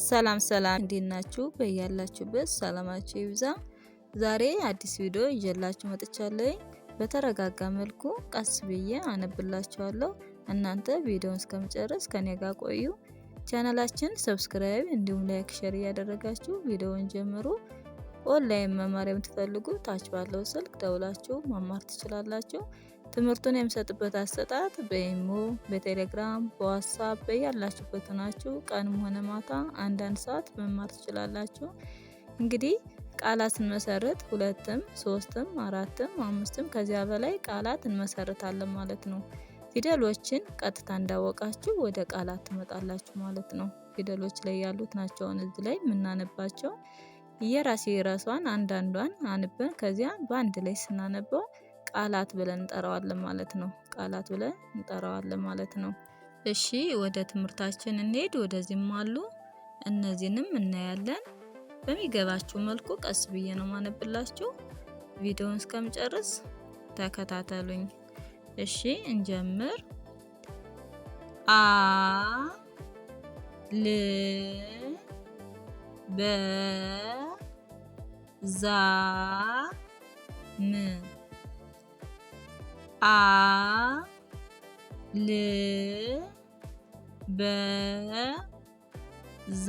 ሰላም እንዴት ናችሁ? በያላችሁበት ሰላማችሁ ይብዛ። ዛሬ አዲስ ቪዲዮ ይዤላችሁ መጥቻለሁ። በተረጋጋ መልኩ ቀስ ብዬ አነብላችኋለሁ። እናንተ ቪዲዮውን እስከመጨረስ ከኔ ጋር ቆዩ። ቻናላችን ሰብስክራይብ እንዲሁም ላይክ፣ ሼር እያደረጋችሁ ቪዲዮውን ጀምሩ። ኦንላይን መማር የምትፈልጉ ታች ባለው ስልክ ደውላችሁ መማር ትችላላችሁ። ትምህርቱን የምሰጥበት አሰጣጥ በኢሞ፣ በቴሌግራም፣ በዋትስአፕ በያላችሁበት ናችሁ ቀንም ሆነ ማታ አንዳንድ ሰዓት መማር ትችላላችሁ። እንግዲህ ቃላት እንመሰርት ሁለትም ሶስትም አራትም አምስትም ከዚያ በላይ ቃላት እንመሰርታለን ማለት ነው። ፊደሎችን ቀጥታ እንዳወቃችሁ ወደ ቃላት ትመጣላችሁ ማለት ነው። ፊደሎች ላይ ያሉት ናቸው እዚህ ላይ የምናነባቸው። የራሷን አንዳንዷን አንበን ከዚያ በአንድ ላይ ስናነበው ቃላት ብለን እንጠራዋለን ማለት ነው። ቃላት ብለን እንጠራዋለን ማለት ነው። እሺ ወደ ትምህርታችን እንሄድ። ወደዚህም አሉ እነዚህንም እናያለን። በሚገባችሁ መልኩ ቀስ ብዬ ነው ማነብላችሁ። ቪዲዮውን እስከምጨርስ ተከታተሉኝ። እሺ እንጀምር። አ ል በ ዛ ም አ ል በ ዛ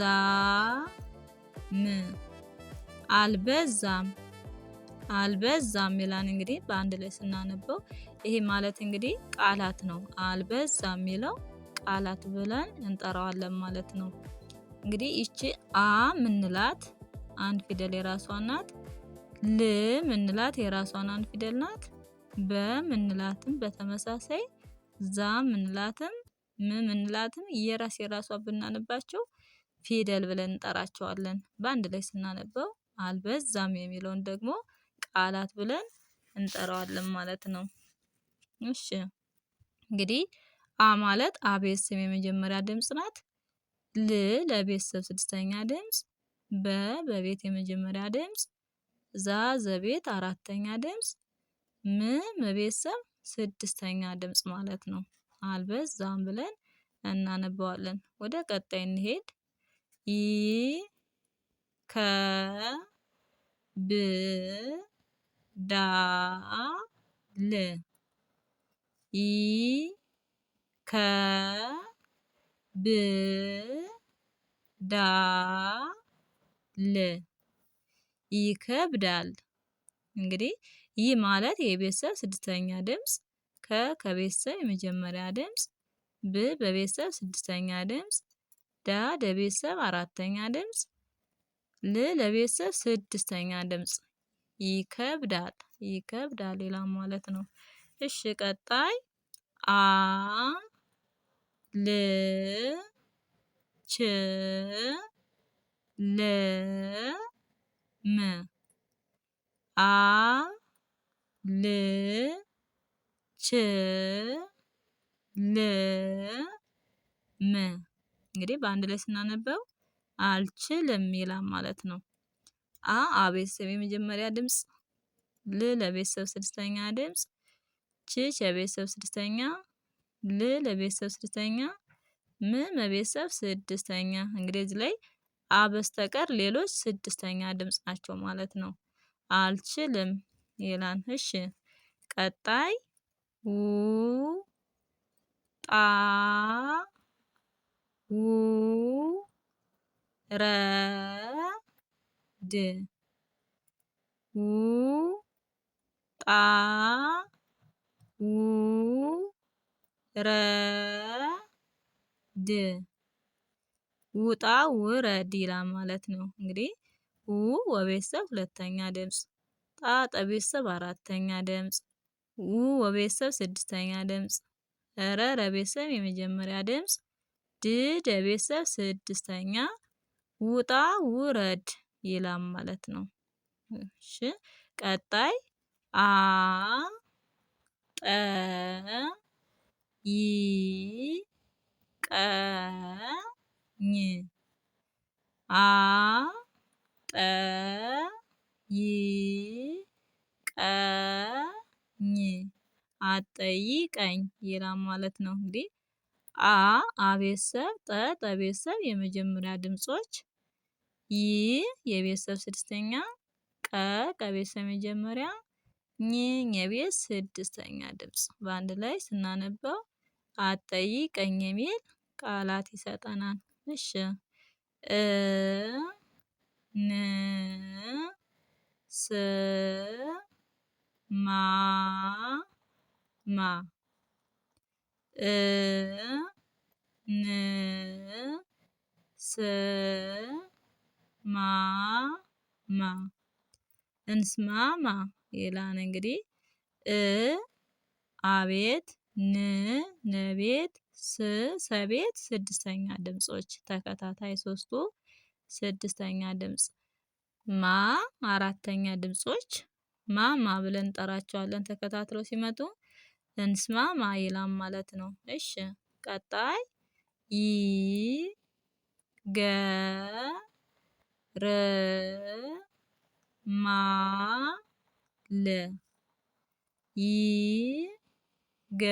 ም አልበዛም ይላል። እንግዲህ በአንድ ላይ ስናነበው ይሄ ማለት እንግዲህ ቃላት ነው። አልበዛም የሚለው ቃላት ብለን እንጠራዋለን ማለት ነው። እንግዲህ ይቺ አ ምንላት አንድ ፊደል የራሷ ናት። ል ምንላት የራሷን አንድ ፊደል ናት። በምንላትም በተመሳሳይ ዛ ምንላትም ምንላትም የራሷ ብናነባቸው ፊደል ብለን እንጠራቸዋለን። በአንድ ላይ ስናነበው አልበዛም የሚለውን ደግሞ ቃላት ብለን እንጠራዋለን ማለት ነው። እሺ እንግዲህ አ ማለት አ ቤተሰብ የመጀመሪያ ድምጽ ናት። ል ለቤተሰብ ስድስተኛ ድምጽ፣ በቤት የመጀመሪያ ድምጽ፣ ዛ ዘቤት አራተኛ ድምጽ፣ መቤተሰብ ስድስተኛ ድምጽ ማለት ነው። አልበዛም ብለን እናነባዋለን። ወደ ቀጣይ እንሄድ። ይ ከ ብ ዳ ል ይ ከ ብ ዳ ል ይከብዳል። እንግዲህ ይህ ማለት የቤተሰብ ስድስተኛ ድምጽ፣ ከቤተሰብ የመጀመሪያ ድምጽ፣ በቤተሰብ ስድስተኛ ድምጽ፣ ዳ ለቤተሰብ አራተኛ ድምጽ፣ ለቤተሰብ ስድስተኛ ድምጽ ይከብዳል ይላል ማለት ነው። እሺ ቀጣይ አ ል ች ል ም አ ል ች ል ም እንግዲህ በአንድ ላይ ስናነበው አልችልም ይላል ማለት ነው። አ ቤተሰብ የመጀመሪያ ድምጽ፣ ል ለቤተሰብ ስድስተኛ ድምጽ፣ ች ለቤተሰብ ስድስተኛ፣ ል ለቤተሰብ ስድስተኛ፣ ለቤተሰብ ስድስተኛ። እንግዲህ እዚህ ላይ አ በስተቀር ሌሎች ስድስተኛ ድምጽ ናቸው ማለት ነው። አልችልም ይላል። እሺ ቀጣይ ው ጣ ው ረ ድ ው ጣ ው ረ ድ ውጣ ውረድ ይላል ማለት ነው። እንግዲህ ው ወቤተሰብ ሁለተኛ ድምጽ፣ ጣ ጠቤተሰብ አራተኛ ድምጽ፣ ው ወቤተሰብ ስድስተኛ ድምጽ፣ ረ ለቤተሰብ የመጀመሪያ ድምጽ፣ ድ ለቤተሰብ ስድስተኛ፣ ውጣ ውረድ ይላል ማለት ነው። እሺ ቀጣይ አ ጠ ይ ቀ ኝ አ ጠ ይ ቀ ኝ አጠይቀኝ ይላል ማለት ነው። እንግዲህ አ ቤተሰብ፣ ጠ ቤተሰብ የመጀመሪያ ድምጾች፣ ይ የቤተሰብ ስድስተኛ፣ ቀቤተሰብ መጀመሪያ፣ የቤት ስድስተኛ ድምፅ በአንድ ላይ ስናነበው አትጠይቀኝ የሚል ቃላት ይሰጠናል። እሺ ን ስ ማ ማ ን ስ ማ ማ እንስማማ ይላል። እንግዲህ አቤት፣ ነቤት፣ ሰቤት ስድስተኛ ድምጾች ተከታታይ ሶስቱ ስድስተኛ ድምጽ፣ አራተኛ ድምጾች ማማ ብለን እንጠራቸዋለን። ተከታትለው ሲመጡ እንስማማ ይላል ማለት ነው። እሺ ቀጣይ ይ ገ ር ማ ል ይ ገ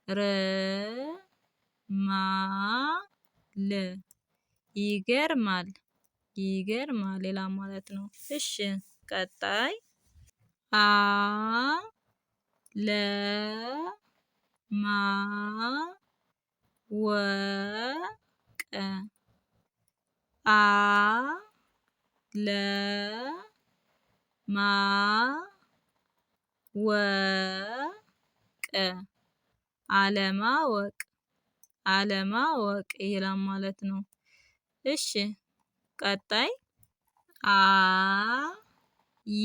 ር ማ ል ይገርማል፣ ይገርማል ይላል ማለት ነው። እሺ ቀጣይ አ ለ ማ ወ ቀ አ ለ ማ ወ ቀ አለማወቅ፣ አለማወቅ ይላል ማለት ነው። እሺ ቀጣይ አ ይ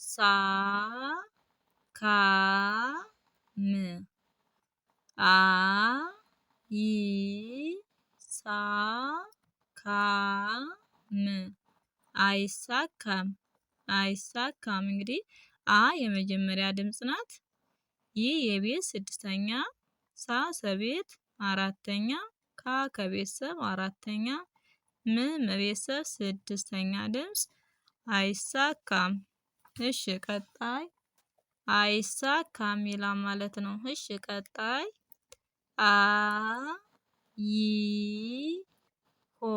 ሳ ካ ም አ ይ ሳ ካ ም አይሳካም፣ አይሳካም። እንግዲህ አ የመጀመሪያ ድምጽ ናት። ይ የቤት ስድስተኛ፣ ሳ ሰቤት አራተኛ፣ ካ ከቤተሰብ አራተኛ፣ ም መቤተሰብ ስድስተኛ ድምጽ አይሳካም። እሺ ቀጣይ አይሳካም ይላል ማለት ነው። እሺ ቀጣይ አ ይ ሆ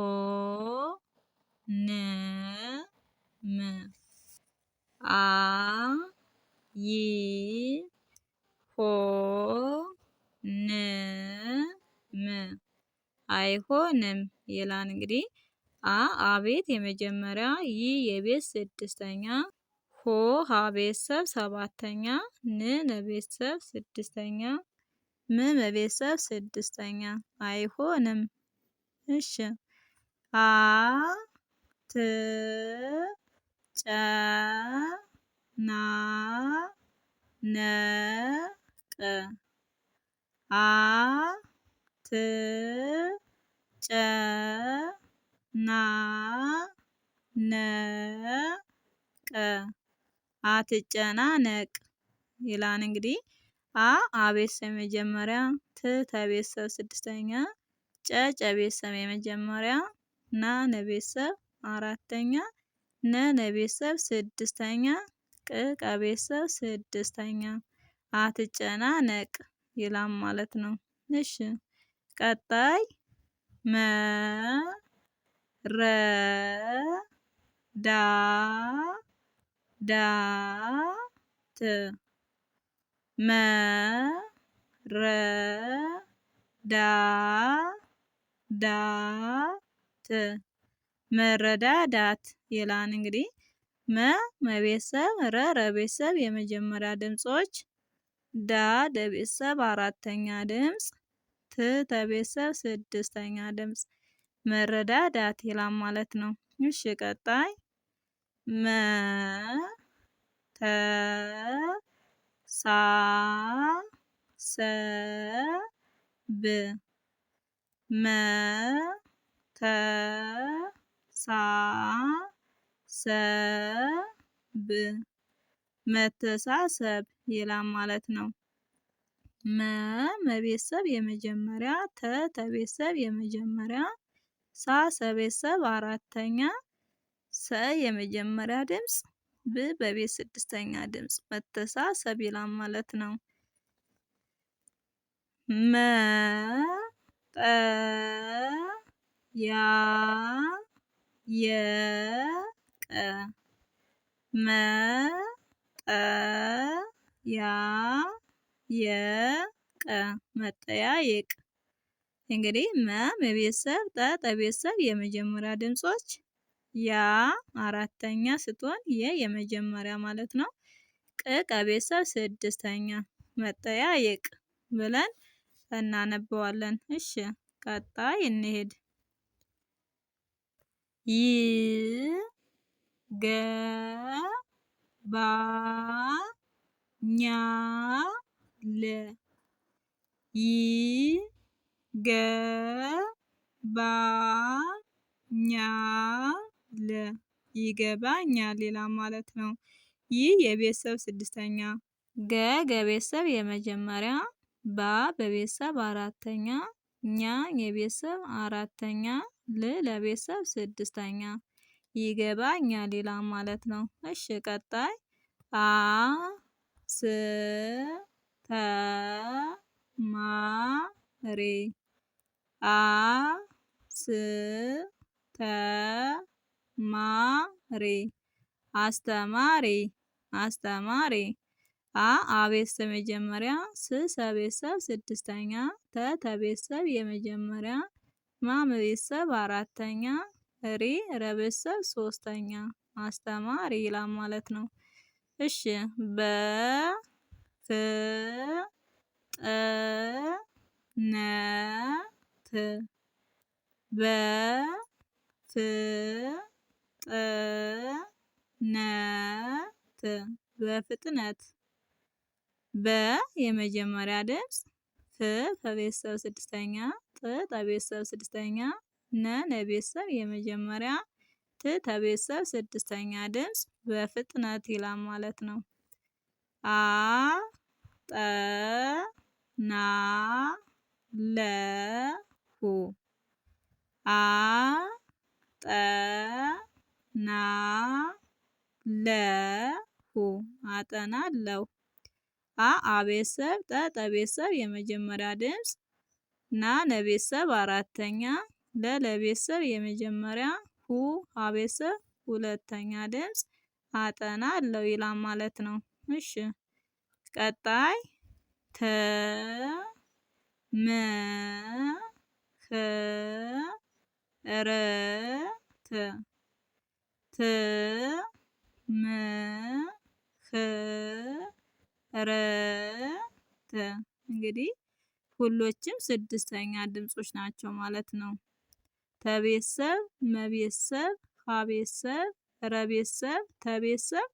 ን ም አ ይ ሆ ን ም አይሆንም ይላል። እንግዲህ አቤት የመጀመሪያ፣ ይ የቤት ስድስተኛ፣ ሆ ሀቤተሰብ ሰባተኛ፣ ን ለቤተሰብ ስድስተኛ፣ ም ለቤተሰብ ስድስተኛ አይሆንም። እሺ አ ት ጨ ና ነ ቀ አ ት ጨ ና ነ ቀ አትጨናነቅ ይላል። እንግዲህ አቤተሰብ መጀመሪያ፣ ት ተቤተሰብ ስድስተኛ፣ ጨ ቤተሰብ የመጀመሪያ፣ ና ነቤተሰብ አራተኛ፣ ነ ነቤተሰብ ስድስተኛ፣ ቅ ቤተሰብ ስድስተኛ አትጨናነቅ ይላል ማለት ነው። እሺ ቀጣይ መ ረ ዳ ዳ ት መ ረ ዳ ዳ ት መረዳዳት ይላል። እንግዲህ መቤተሰብ፣ ረቤተሰብ የመጀመሪያ ድምጾች፣ ዳ ደቤተሰብ አራተኛ ድምጽ፣ ት ተቤተሰብ ስድስተኛ ድምጽ መረዳዳት ይላል ማለት ነው። እሺ ቀጣይ መ ተ ሳ ሰ ብ መ ተ ሳ ሰ ብ መተሳሰብ ይላል ማለት ነው። መቤተሰብ የመጀመሪያ፣ ተ ተቤተሰብ የመጀመሪያ፣ ሳ ሰቤተሰብ አራተኛ፣ ሰ የመጀመሪያ ድምጽ፣ ብ በቤት ስድስተኛ ድምጽ መተሳሰብ ይላል ማለት ነው። መ ጠ ያ የ ቀ መ ጠ ያ የ ቀ መጠያየቅ። እንግዲህ መቤተሰብ ጠቤተሰብ የመጀመሪያ ድምጾች ያ አራተኛ ስትሆን የመጀመሪያ ማለት ነው። ቀቤተሰብ ስድስተኛ መጠያየቅ ብለን እናነበዋለን። እሺ ቀጣይ እንሄድ። ይ ገ ባ ኛ ለ ይ ገ ባ ኛ ለ ይገባኛል ይላል ማለት ነው። ይህ የቤተሰብ ስድስተኛ፣ ገቤተሰብ የመጀመሪያ፣ ባ በቤተሰብ አራተኛ፣ ኛ የቤተሰብ አራተኛ፣ ለቤተሰብ ስድስተኛ ይገባኛል ይላል ማለት ነው። እሺ ቀጣይ አ ስ ተ ማ ሬ አ ስ ተ ማ ሬ አስተማሪ አስተማሪ። አቤተሰብ መጀመሪያ፣ ሰቤተሰብ ስድስተኛ፣ ተቤተሰብ የመጀመሪያ፣ ቤተሰብ አራተኛ፣ ረቤተሰብ ሶስተኛ አስተማሪ ይላል ማለት ነው። እሺ በ ፍ ጠ ነ ት በ ፍ ጠ ነ ት በፍጥነት። በ የመጀመሪያ ድምጽ፣ ፍ ከቤተሰብ ስድስተኛ፣ ጥ ተቤተሰብ ስድስተኛ፣ ነ ለቤተሰብ የመጀመሪያ፣ ት ተቤተሰብ ስድስተኛ ድምጽ በፍጥነት ይላል ማለት ነው። አ ጠ ና ለ ሁ አ ጠ ና ለ ሁ አጠናለሁ። አቤተሰብ፣ ጠቤተሰብ የመጀመሪያ ድምጽ፣ ና ለቤተሰብ አራተኛ፣ ለቤተሰብ የመጀመሪያ፣ ሁ አቤተሰብ ሁለተኛ ድምጽ አጠናለሁ ይላል ማለት ነው። እሺ ቀጣይ ተ መ ኸ ረ ተ ተ መ ኸ ረ ተ እንግዲህ ሁሎችም ስድስተኛ ድምጾች ናቸው ማለት ነው። ተቤተሰብ፣ መቤተሰብ፣ ሀቤተሰብ፣ ረቤተሰብ፣ ተቤተሰብ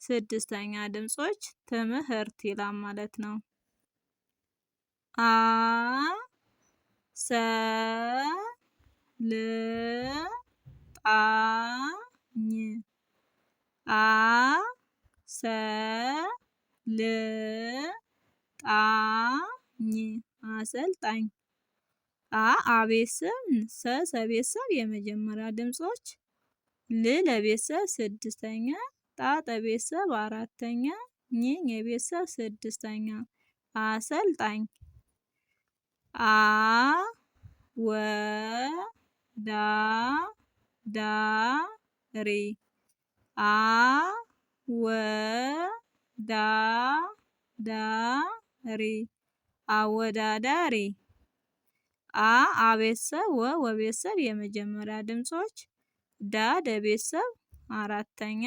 ስድስተኛ ድምጾች ትምህርት ይላል ማለት ነው። አ ሰ ል ጣ ኝ አ ሰ ል ጣ ኝ አሰልጣኝ። አቤተሰብ፣ ሰቤተሰብ የመጀመሪያ ድምጾች፣ ል ለቤተሰብ ስድስተኛ፣ ጣ ጠቤተሰብ አራተኛ፣ ኝ የቤተሰብ ስድስተኛ አሰልጣኝ። አ ወ ዳ ዳ ሪ አ ወ ዳ ዳ ሪ አወዳዳሪ። አቤተሰብ፣ ወቤተሰብ የመጀመሪያ ድምጾች፣ ዳ ለቤተሰብ አራተኛ፣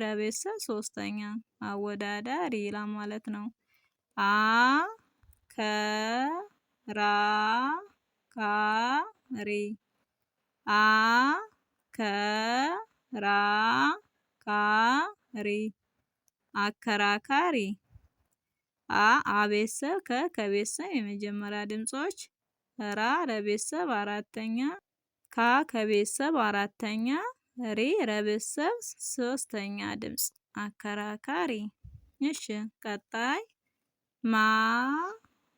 ረቤተሰብ ሶስተኛ አወዳዳሪ ይላል ማለት ነው። አ ከ ራ ካ ሪ አ ከ ራ ካ ሪ አከራካሪ። አቤተሰብ፣ ከቤተሰብ የመጀመሪያ ድምጾች፣ ራ ለቤተሰብ አራተኛ፣ ካ ከቤተሰብ አራተኛ፣ ረቤተሰብ ሶስተኛ ድምጽ አከራካሪ። እሺ ቀጣይ ማ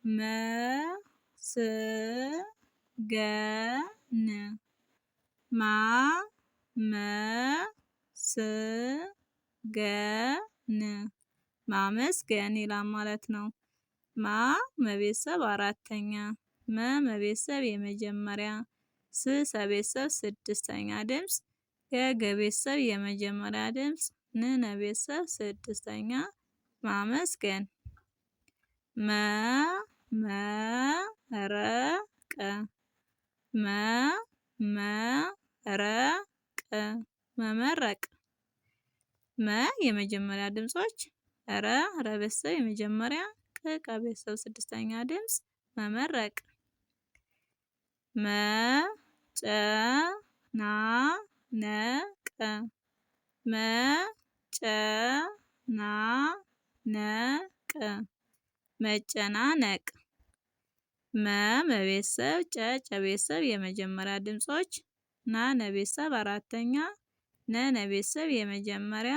መ ስ ገ ን ማ መ ስ ገ ን ማመስገን ይላል ማለት ነው። ማ መቤተሰብ አራተኛ፣ መቤተሰብ የመጀመሪያ፣ ስ ቤተሰብ ስድስተኛ ድምፅ ገ ቤተሰብ የመጀመሪያ ድምፅ ን ቤተሰብ ስድስተኛ ማመስገን መረቀ መመረቅ የመጀመሪያ ድምጾች ረ ቤተሰብ የመጀመሪያ ቀ ቤተሰብ ስድስተኛ ድምፅ መመረቅ መጨናነቅ ቤተሰብ ጨ ቤተሰብ የመጀመሪያ ድምጾች ና ቤተሰብ አራተኛ ነ ቤተሰብ የመጀመሪያ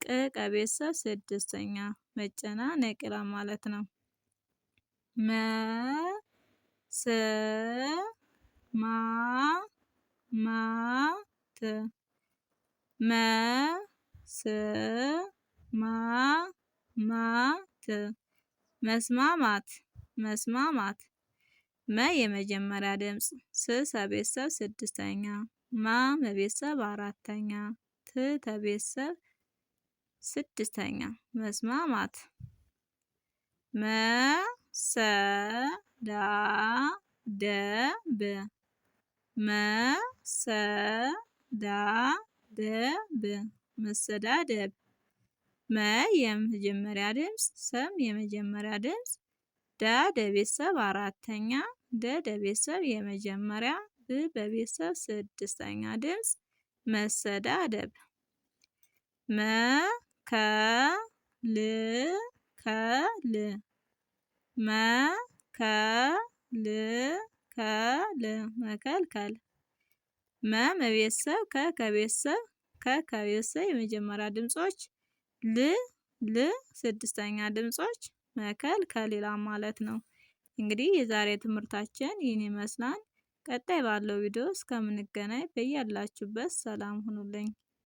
ቀ ቤተሰብ ስድስተኛ መጨናነቅ ይላል ማለት ነው። መስማማት የመጀመሪያ ድምፅ ስ ቤተሰብ ስድስተኛ ቤተሰብ አራተኛ ቤተሰብ ስድስተኛ መስማማት መሰዳደብ የመጀመሪያ ድምፅ ሰም የመጀመሪያ ድምፅ ደ ቤተሰብ አራተኛ ቤተሰብ የመጀመሪያ በቤተሰብ ስድስተኛ ድምፅ መሰዳደብ መከልከል ቤተሰብ ከቤተሰብ ከቤተሰብ የመጀመሪያ ድምጾች ል ስድስተኛ ድምጾች መከልከል ይላል ማለት ነው። እንግዲህ የዛሬ ትምህርታችን ይህን ይመስላል። ቀጣይ ባለው ቪዲዮ እስከምንገናኝ በያላችሁበት ሰላም ሁኑልኝ።